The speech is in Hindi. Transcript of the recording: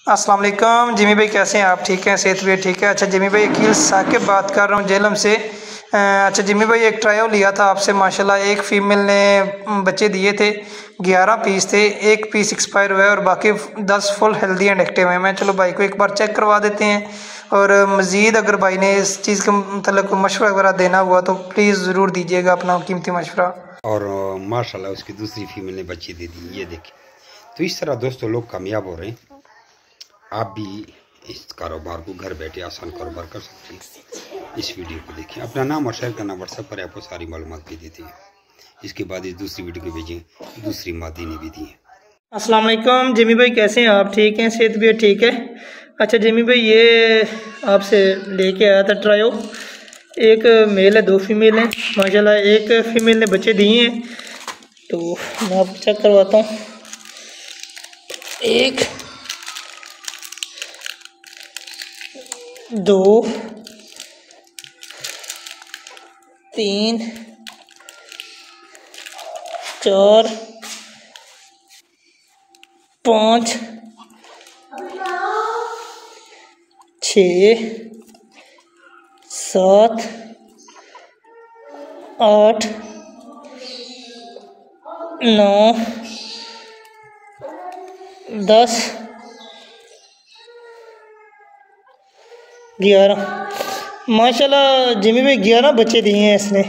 अस्सलाम वालेकुम जिमी भाई, कैसे हैं आप? ठीक हैं? सेहत भी ठीक है? अच्छा जिमी भाई, अकील साकिब बात कर रहा हूँ जेलम से। अच्छा जिमी भाई, एक ट्रायल लिया था आपसे माशाल्लाह। एक फ़ीमेल ने बच्चे दिए थे, 11 पीस थे। एक पीस एक्सपायर हुआ है और बाकी 10 फुल हेल्दी एंड एक्टिव हैं। मैं चलो भाई को एक बार चेक करवा देते हैं, और मज़ीद अगर भाई ने इस चीज़ के मतलब कोई मशवरा वगैरह देना हुआ तो प्लीज़ ज़रूर दीजिएगा अपना कीमती मशवरा। और माशाल्लाह उसकी दूसरी फीमेल ने बच्ची दे दी, ये देखें। तो इस तरह दोस्तों लोग कामयाब हो रहे हैं। आप भी इस कारोबार को घर बैठे आसान कारोबार कर सकते हैं। इस वीडियो को देखें, अपना नाम और शेयर करना, व्हाट्सएप पर आपको सारी मालूमात भी देते हैं। इसके बाद इस दूसरी वीडियो को भेजें, दूसरी मादी ने भी दी है। अस्सलाम वालेकुम जिमी भाई, कैसे हैं आप? ठीक हैं? सेहत भी ठीक है? अच्छा जिमी भाई, ये आपसे लेके आया था ट्रायो। एक मेल है, 2 फीमेल हैं माशाल्लाह। एक फीमेल ने बच्चे दिए हैं, तो मैं आपको चेक करवाता हूँ। 1 2 3 4 5 6 7 8 9 10 11 माशाल्लाह जिमी भाई 11 बच्चे दिए हैं इसने।